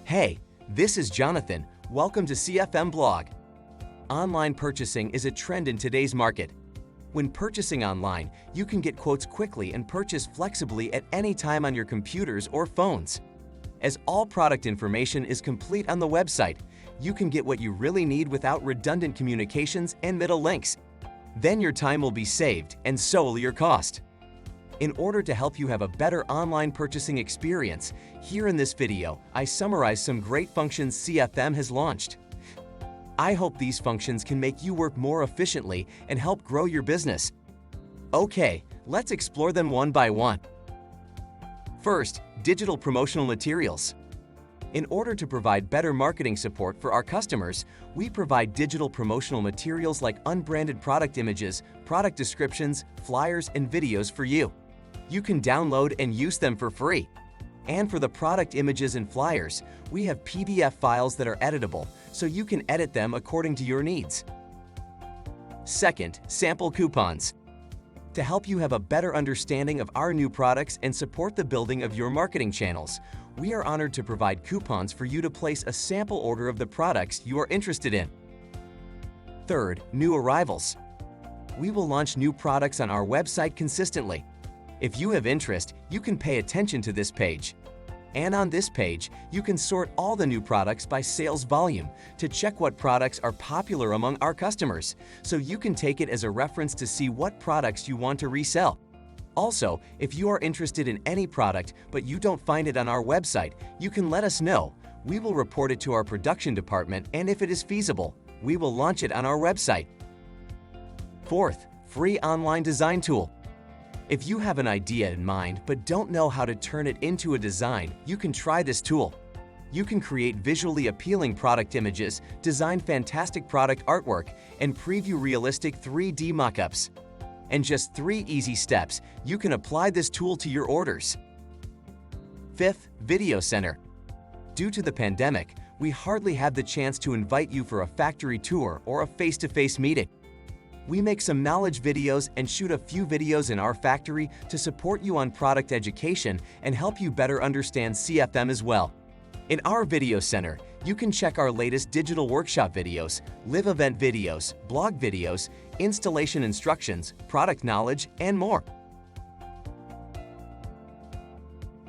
Hey, this is Jonathan. Welcome to CFM Blog. Online purchasing is a trend in today's market. When purchasing online, you can get quotes quickly and purchase flexibly at any time on your computers or phones. As all product information is complete on the website, you can get what you really need without redundant communications and middle links. Then your time will be saved, and so will your cost. In order to help you have a better online purchasing experience, here in this video, I summarize some great functions CFM has launched. I hope these functions can make you work more efficiently and help grow your business. Okay, let's explore them one by one. First, digital promotional materials. In order to provide better marketing support for our customers, we provide digital promotional materials like unbranded product images, product descriptions, flyers, and videos for you. You can download and use them for free. And for the product images and flyers, we have PDF files that are editable, so you can edit them according to your needs. Second, sample coupons. To help you have a better understanding of our new products and support the building of your marketing channels, we are honored to provide coupons for you to place a sample order of the products you are interested in. Third, new arrivals. We will launch new products on our website consistently. If you have interest, you can pay attention to this page. And on this page, you can sort all the new products by sales volume to check what products are popular among our customers, so you can take it as a reference to see what products you want to resell. Also, if you are interested in any product but you don't find it on our website, you can let us know. We will report it to our production department, and if it is feasible, we will launch it on our website. Fourth, free online design tool. If you have an idea in mind but don't know how to turn it into a design, you can try this tool. You can create visually appealing product images, design fantastic product artwork, and preview realistic 3D mockups. In just 3 easy steps, you can apply this tool to your orders. Fifth, Video Center. Due to the pandemic, we hardly have the chance to invite you for a factory tour or a face-to-face meeting. We make some knowledge videos and shoot a few videos in our factory to support you on product education and help you better understand CFM as well. In our video center, you can check our latest digital workshop videos, live event videos, blog videos, installation instructions, product knowledge, and more.